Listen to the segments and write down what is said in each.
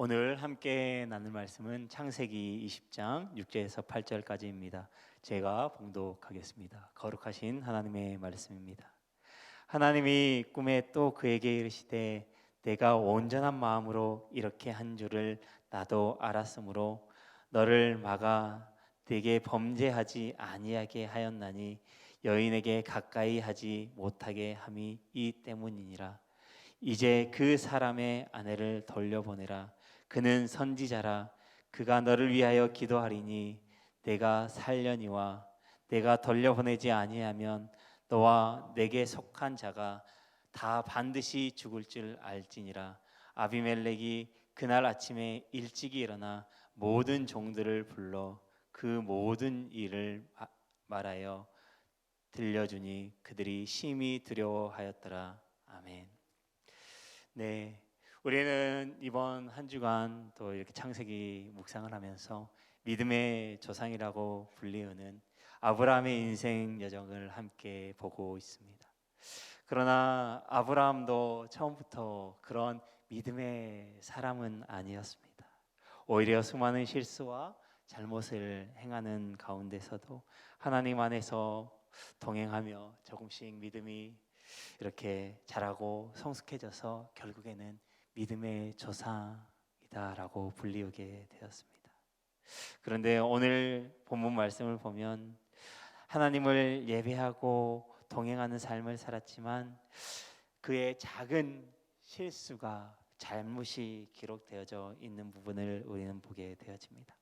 오늘 함께 나눌 말씀은 창세기 20장 6절에서 8절까지입니다. 제가 봉독하겠습니다. 거룩하신 하나님의 말씀입니다. 하나님이 꿈에 또 그에게 이르시되 내가 온전한 마음으로 이렇게 한 줄을 나도 알았으므로 너를 막아 네게 범죄하지 아니하게 하였나니 여인에게 가까이 하지 못하게 함이 이 때문이니라. 이제 그 사람의 아내를 돌려보내라. 그는 선지자라. 그가 너를 위하여 기도하리니 내가 살려니와 내가 돌려보내지 아니하면 너와 내게 속한 자가 다 반드시 죽을 줄 알지니라. 아비멜렉이 그날 아침에 일찍이 일어나 모든 종들을 불러 그 모든 일을 말하여 들려주니 그들이 심히 두려워하였더라. 아멘. 네, 우리는 이번 한 주간 또 이렇게 창세기 묵상을 하면서 믿음의 조상이라고 불리우는 아브라함의 인생 여정을 함께 보고 있습니다. 그러나 아브라함도 처음부터 그런 믿음의 사람은 아니었습니다. 오히려 수많은 실수와 잘못을 행하는 가운데서도 하나님 안에서 동행하며 조금씩 믿음이 이렇게 자라고 성숙해져서 결국에는 믿음의 조상이다라고 불리우게 되었습니다. 그런데 오늘 본문 말씀을 보면 하나님을 예배하고 동행하는 삶을 살았지만 그의 작은 실수가 잘못이 기록되어져 있는 부분을 우리는 보게 되어집니다.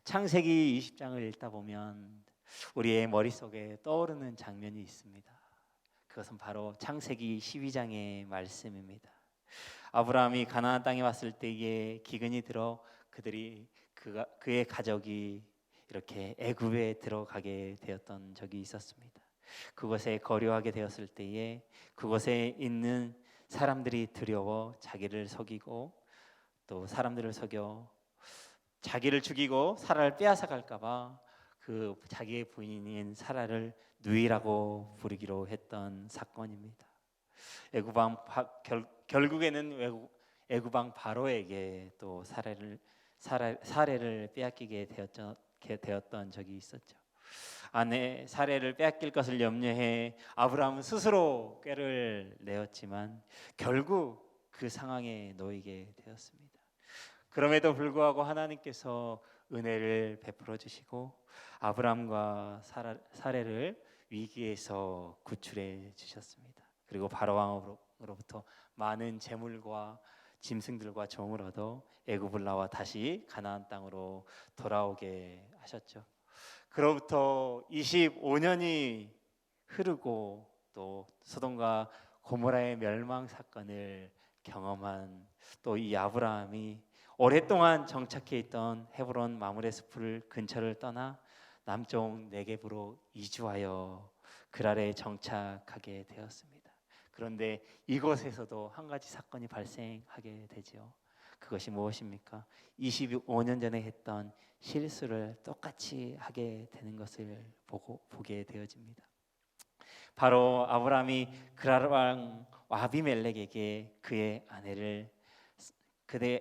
창세기 20장을 읽다 보면 우리의 머릿속에 떠오르는 장면이 있습니다. 그것은 바로 창세기 12장의 말씀입니다. 아브라함이 가나안 땅에 왔을 때에 기근이 들어 그의 가족이 이렇게 애굽에 들어가게 되었던 적이 있었습니다. 그곳에 거류하게 되었을 때에 그곳에 있는 사람들이 두려워 자기를 속이고 또 사람들을 속여 자기를 죽이고 사라를 빼앗아 갈까봐 그 자기의 부인인 사라를 누이라고 부르기로 했던 사건입니다. 결국에는 애굽왕 바로에게 또 사례를 빼앗기게 되었던 적이 있었죠. 아내 사례를 빼앗길 것을 염려해 아브라함은 스스로 꾀를 내었지만 결국 그 상황에 놓이게 되었습니다. 그럼에도 불구하고 하나님께서 은혜를 베풀어 주시고 아브라함과 사례를 위기에서 구출해 주셨습니다. 그리고 바로 왕으로부터 많은 재물과 짐승들과 종을 얻어 애굽을 나와 다시 가나안 땅으로 돌아오게 하셨죠. 그로부터 25년이 흐르고 또 소돔과 고모라의 멸망 사건을 경험한 또 이 아브라함이 오랫동안 정착해 있던 헤브론 마므레 숲을 근처를 떠나 남쪽 네겝으로 이주하여 그랄에 정착하게 되었습니다. 그런데 이곳에서도 한 가지 사건이 발생하게 되죠. 그것이 무엇입니까? 25년 전에 했던 실수를 똑같이 하게 되는 것을 보게 되어집니다. 바로 아브라함이 그랄 왕 아비멜렉에게 그의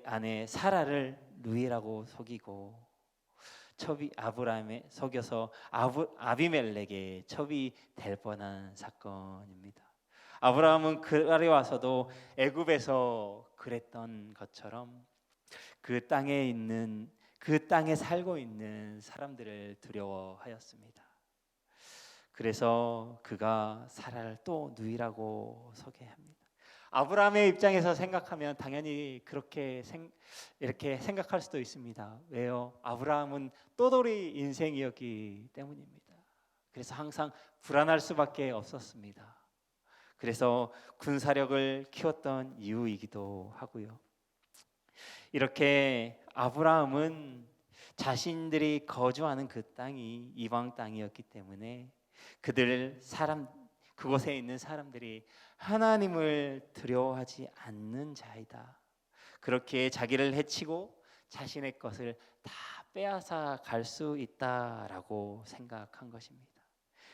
아내 사라를 누이라고 속이고 아브라함에 속여서 아비멜렉의 첩이 될 뻔한 사건입니다. 아브라함은 그랄에 와서도 애굽에서 그랬던 것처럼 그 땅에 살고 있는 사람들을 두려워하였습니다. 그래서 그가 사라를 또 누이라고 소개합니다. 아브라함의 입장에서 생각하면 당연히 이렇게 생각할 수도 있습니다. 왜요? 아브라함은 떠돌이 인생이었기 때문입니다. 그래서 항상 불안할 수밖에 없었습니다. 그래서 군사력을 키웠던 이유이기도 하고요. 이렇게 아브라함은 자신들이 거주하는 그 땅이 이방 땅이었기 때문에 그곳에 있는 사람들이 하나님을 두려워하지 않는 자이다. 그렇게 자기를 해치고 자신의 것을 다 빼앗아 갈 수 있다라고 생각한 것입니다.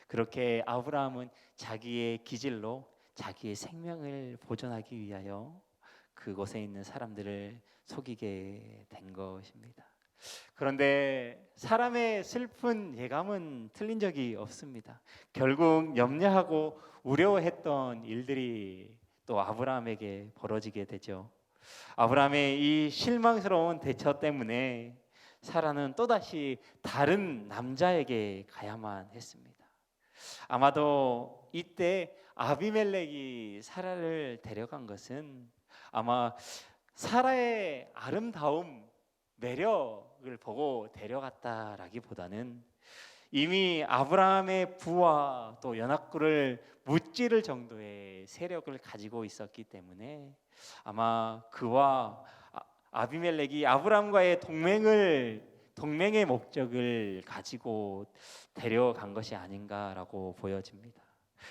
그렇게 아브라함은 자기의 기질로 자기의 생명을 보존하기 위하여 그곳에 있는 사람들을 속이게 된 것입니다. 그런데 사람의 슬픈 예감은 틀린 적이 없습니다. 결국 염려하고 우려했던 일들이 또 아브라함에게 벌어지게 되죠. 아브라함의 이 실망스러운 대처 때문에 사라는 또다시 다른 남자에게 가야만 했습니다. 아마도 이때 아비멜렉이 사라를 데려간 것은 아마 사라의 아름다움, 매력을 보고 데려갔다라기보다는 이미 아브라함의 부와 또 연합군을 무찌를 정도의 세력을 가지고 있었기 때문에 아마 그와 아비멜렉이 아브라함과의 동맹의 목적을 가지고 데려간 것이 아닌가라고 보여집니다.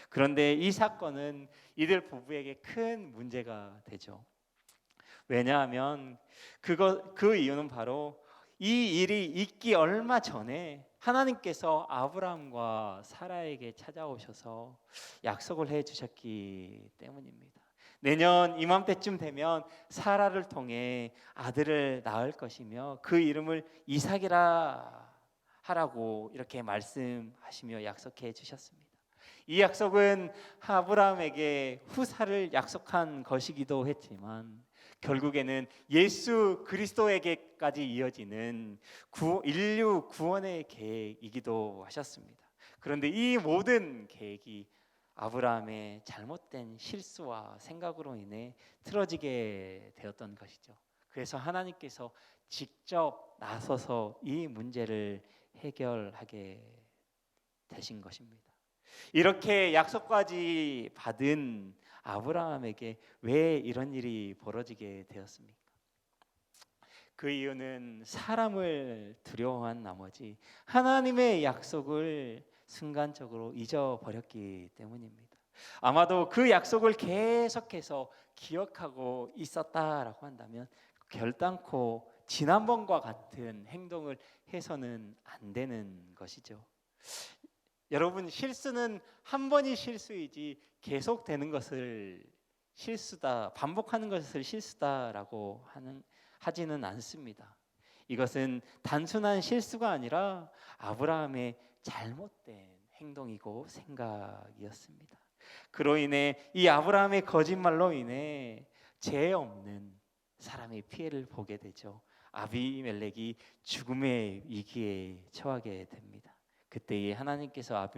그런데 이 사건은 이들 부부에게 큰 문제가 되죠. 왜냐하면 그 이유는 바로 이 일이 있기 얼마 전에 하나님께서 아브라함과 사라에게 찾아오셔서 약속을 해 주셨기 때문입니다. 내년 이맘때쯤 되면 사라를 통해 아들을 낳을 것이며 그 이름을 이삭이라 하라고 이렇게 말씀하시며 약속해 주셨습니다. 이 약속은 아브라함에게 후사를 약속한 것이기도 했지만 결국에는 예수 그리스도에게까지 이어지는 인류 구원의 계획이기도 하셨습니다. 그런데 이 모든 계획이 아브라함의 잘못된 실수와 생각으로 인해 틀어지게 되었던 것이죠. 그래서 하나님께서 직접 나서서 이 문제를 해결하게 되신 것입니다. 이렇게 약속까지 받은 아브라함에게 왜 이런 일이 벌어지게 되었습니까? 그 이유는 사람을 두려워한 나머지 하나님의 약속을 순간적으로 잊어버렸기 때문입니다. 아마도 그 약속을 계속해서 기억하고 있었다라고 한다면 결단코 지난번과 같은 행동을 해서는 안 되는 것이죠. 여러분, 실수는 한 번이 실수이지 계속되는 것을 실수다, 반복하는 것을 실수다라고 하지는 않습니다. 이것은 단순한 실수가 아니라 아브라함의 잘못된 행동이고 생각이었습니다. 그로 인해 이 아브라함의 거짓말로 인해 죄 없는 사람의 피해를 보게 되죠. 아비멜렉이 죽음의 위기에 처하게 됩니다. 그때에 하나님께서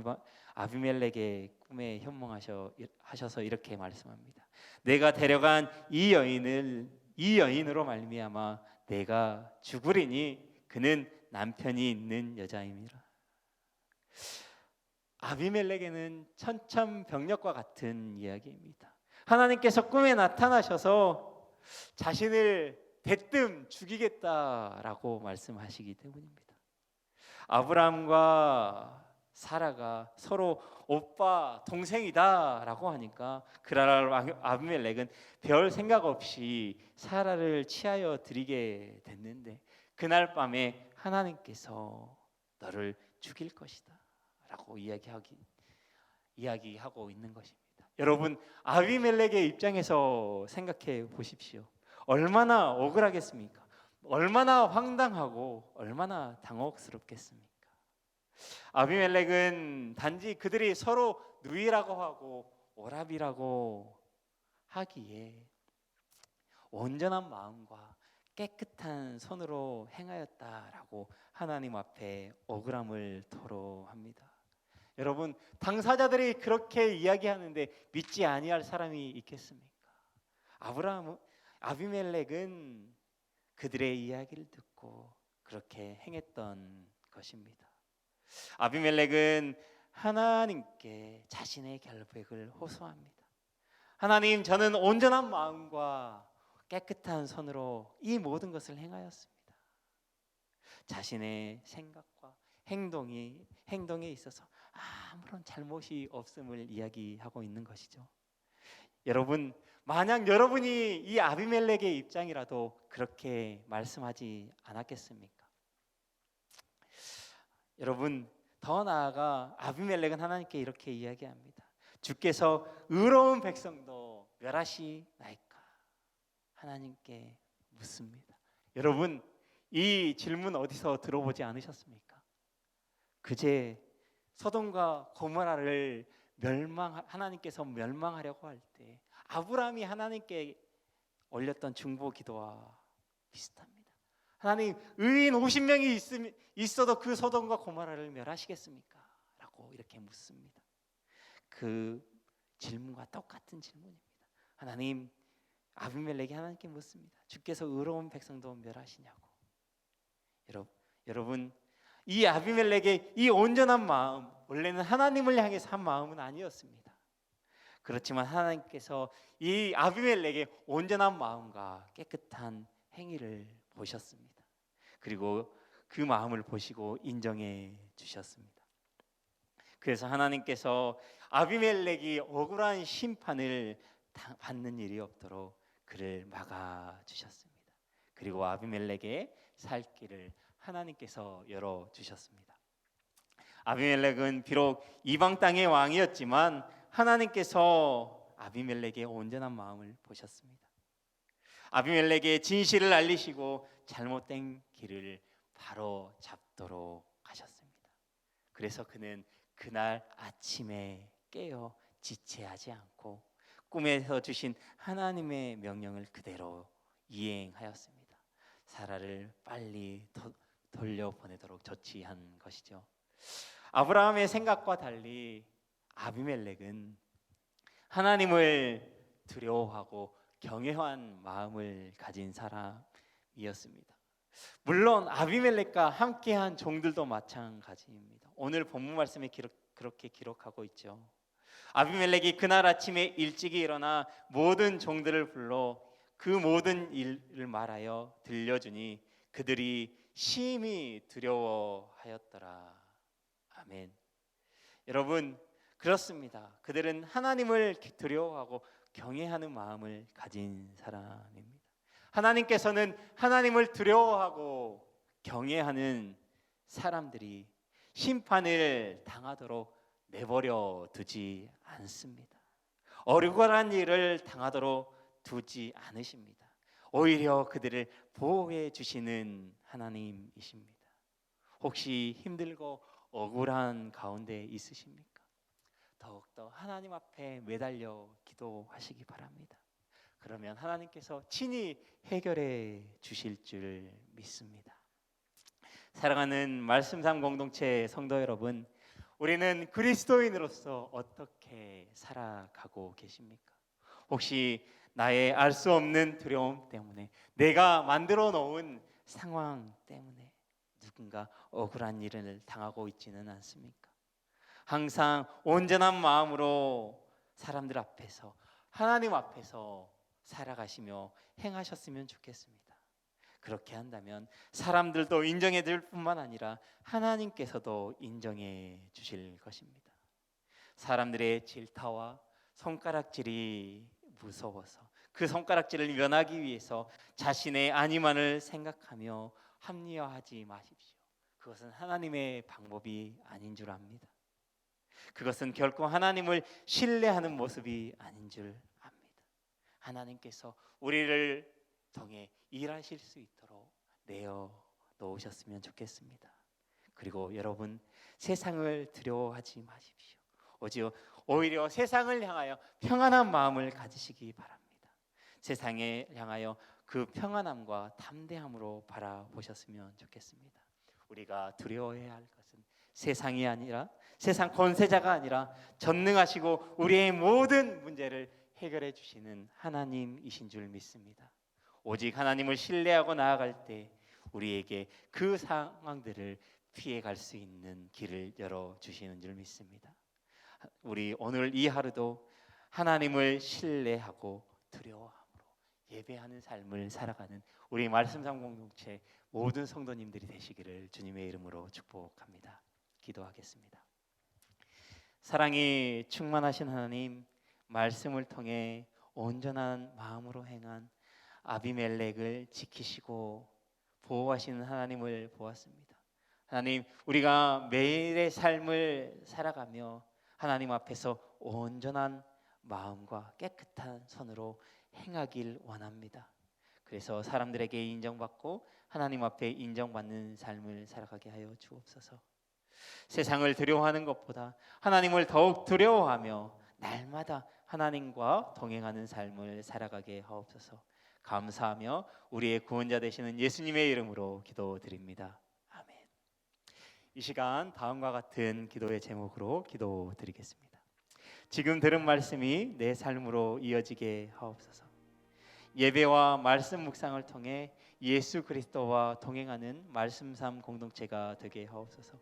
아비멜렉의 꿈에 현몽하셔서 이렇게 말씀합니다. 내가 데려간 이 여인으로 말미암아 내가 죽으리니 그는 남편이 있는 여자임이라. 아비멜렉에는 천천병력과 같은 이야기입니다. 하나님께서 꿈에 나타나셔서 자신을 대뜸 죽이겠다라고 말씀하시기 때문입니다. 아브라함과 사라가 서로 오빠 동생이다라고 하니까 그날 아비멜렉은 별 생각 없이 사라를 취하여 드리게 됐는데 그날 밤에 하나님께서 너를 죽일 것이다라고 이야기하고 있는 것입니다. 여러분, 아비멜렉의 입장에서 생각해 보십시오. 얼마나 억울하겠습니까? 얼마나 황당하고 얼마나 당혹스럽겠습니까? 아비멜렉은 단지 그들이 서로 누이라고 하고 오라비라고 하기에 온전한 마음과 깨끗한 손으로 행하였다라고 하나님 앞에 억울함을 토로합니다. 여러분, 당사자들이 그렇게 이야기하는데 믿지 아니할 사람이 있겠습니까? 아비멜렉은 그들의 이야기를 듣고 그렇게 행했던 것입니다. 아비멜렉은 하나님께 자신의 결백을 호소합니다. 하나님, 저는 온전한 마음과 깨끗한 손으로 이 모든 것을 행하였습니다. 자신의 생각과 행동에 있어서 아무런 잘못이 없음을 이야기하고 있는 것이죠. 여러분, 만약 여러분이 이 아비멜렉의 입장이라도 그렇게 말씀하지 않았겠습니까? 여러분, 더 나아가 아비멜렉은 하나님께 이렇게 이야기합니다. 주께서 의로운 백성도 멸하시나이까? 하나님께 묻습니다. 여러분, 이 질문 어디서 들어보지 않으셨습니까? 그제 소돔과 고모라를 하나님께서 멸망하려고 할 때 아브라함이 하나님께 올렸던 중보 기도와 비슷합니다. 하나님, 의인 50명이 있어도 그 소돔과 고모라를 멸하시겠습니까? 라고 이렇게 묻습니다. 그 질문과 똑같은 질문입니다. 하나님, 아비멜렉이 하나님께 묻습니다. 주께서 의로운 백성도 멸하시냐고. 여러분, 이 아비멜렉의 이 온전한 마음, 원래는 하나님을 향해서 한 마음은 아니었습니다. 그렇지만 하나님께서 이 아비멜렉의 온전한 마음과 깨끗한 행위를 보셨습니다. 그리고 그 마음을 보시고 인정해 주셨습니다. 그래서 하나님께서 아비멜렉이 억울한 심판을 받는 일이 없도록 그를 막아 주셨습니다. 그리고 아비멜렉의 살 길을 하나님께서 열어 주셨습니다. 아비멜렉은 비록 이방 땅의 왕이었지만 하나님께서 아비멜렉의 온전한 마음을 보셨습니다. 아비멜렉의 진실을 알리시고 잘못된 길을 바로 잡도록 하셨습니다. 그래서 그는 그날 아침에 깨어 지체하지 않고 꿈에서 주신 하나님의 명령을 그대로 이행하였습니다. 사라를 빨리 돌려보내도록 조치한 것이죠. 아브라함의 생각과 달리 아비멜렉은 하나님을 두려워하고 경외한 마음을 가진 사람이었습니다. 물론 아비멜렉과 함께한 종들도 마찬가지입니다. 오늘 본문 말씀에 그렇게 기록하고 있죠. 아비멜렉이 그날 아침에 일찍이 일어나 모든 종들을 불러 그 모든 일을 말하여 들려주니 그들이 심히 두려워하였더라. 아멘. 여러분, 그렇습니다. 그들은 하나님을 두려워하고 경외하는 마음을 가진 사람입니다. 하나님께서는 하나님을 두려워하고 경외하는 사람들이 심판을 당하도록 내버려 두지 않습니다. 억울한 일을 당하도록 두지 않으십니다. 오히려 그들을 보호해 주시는 하나님이십니다. 혹시 힘들고 억울한 가운데 있으십니까? 더욱더 하나님 앞에 매달려 기도하시기 바랍니다. 그러면 하나님께서 친히 해결해 주실 줄 믿습니다. 사랑하는 말씀상 공동체 성도 여러분, 우리는 그리스도인으로서 어떻게 살아가고 계십니까? 혹시 나의 알 수 없는 두려움 때문에, 내가 만들어 놓은 상황 때문에 누군가 억울한 일을 당하고 있지는 않습니까? 항상 온전한 마음으로 사람들 앞에서, 하나님 앞에서 살아가시며 행하셨으면 좋겠습니다. 그렇게 한다면 사람들도 인정해 줄 뿐만 아니라 하나님께서도 인정해 주실 것입니다. 사람들의 질타와 손가락질이 무서워서 그 손가락질을 면하기 위해서 자신의 안위만을 생각하며 합리화하지 마십시오. 그것은 하나님의 방법이 아닌 줄 압니다. 그것은 결코 하나님을 신뢰하는 모습이 아닌 줄 압니다. 하나님께서 우리를 통해 일하실 수 있도록 내어 놓으셨으면 좋겠습니다. 그리고 여러분, 세상을 두려워하지 마십시오. 오히려 세상을 향하여 평안한 마음을 가지시기 바랍니다. 세상에 향하여 그 평안함과 담대함으로 바라보셨으면 좋겠습니다. 우리가 두려워해야 할 것은 세상이 아니라, 세상 권세자가 아니라 전능하시고 우리의 모든 문제를 해결해 주시는 하나님이신 줄 믿습니다. 오직 하나님을 신뢰하고 나아갈 때 우리에게 그 상황들을 피해갈 수 있는 길을 열어주시는 줄 믿습니다. 우리 오늘 이 하루도 하나님을 신뢰하고 두려워함으로 예배하는 삶을 살아가는 우리 말씀상 공동체 모든 성도님들이 되시기를 주님의 이름으로 축복합니다. 기도하겠습니다. 사랑이 충만하신 하나님, 말씀을 통해 온전한 마음으로 행한 아비멜렉을 지키시고 보호하시는 하나님을 보았습니다. 하나님, 우리가 매일의 삶을 살아가며 하나님 앞에서 온전한 마음과 깨끗한 손으로 행하길 원합니다. 그래서 사람들에게 인정받고 하나님 앞에 인정받는 삶을 살아가게 하여 주옵소서. 세상을 두려워하는 것보다 하나님을 더욱 두려워하며 날마다 하나님과 동행하는 삶을 살아가게 하옵소서. 감사하며 우리의 구원자 되시는 예수님의 이름으로 기도드립니다. 아멘. 이 시간 다음과 같은 기도의 제목으로 기도드리겠습니다. 지금 들은 말씀이 내 삶으로 이어지게 하옵소서. 예배와 말씀 묵상을 통해 예수 그리스도와 동행하는 말씀삼 공동체가 되게 하옵소서.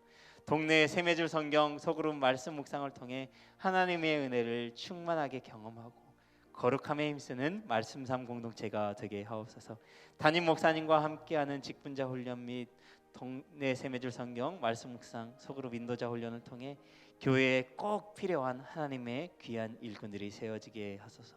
동네 샘매줄 성경 소그룹 말씀 묵상을 통해 하나님의 은혜를 충만하게 경험하고 거룩함에 힘쓰는 말씀삼 공동체가 되게 하옵소서. 담임 목사님과 함께하는 직분자 훈련 및 동네 샘매줄 성경 말씀 묵상 소그룹 인도자 훈련을 통해 교회에 꼭 필요한 하나님의 귀한 일꾼들이 세워지게 하소서.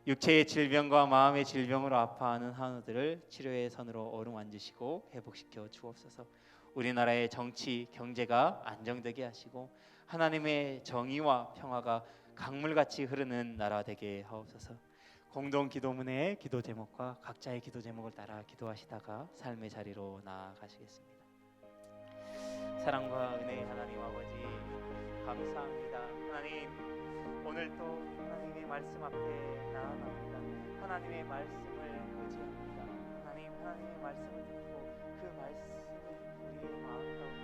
육체의 질병과 마음의 질병으로 아파하는 한우들을 치료의 선으로 어루만지시고 회복시켜 주옵소서. 우리나라의 정치, 경제가 안정되게 하시고 하나님의 정의와 평화가 강물같이 흐르는 나라 되게 하옵소서. 공동 기도문의 기도 제목과 각자의 기도 제목을 따라 기도하시다가 삶의 자리로 나아가시겠습니다. 사랑과 은혜의 하나님 아버지, 감사합니다. 하나님, 오늘도 하나님의 말씀 앞에 나아갑니다. 하나님의 말씀을 의지합니다. 하나님의 말씀을 듣고 그 말씀을 우리의 마음 가운데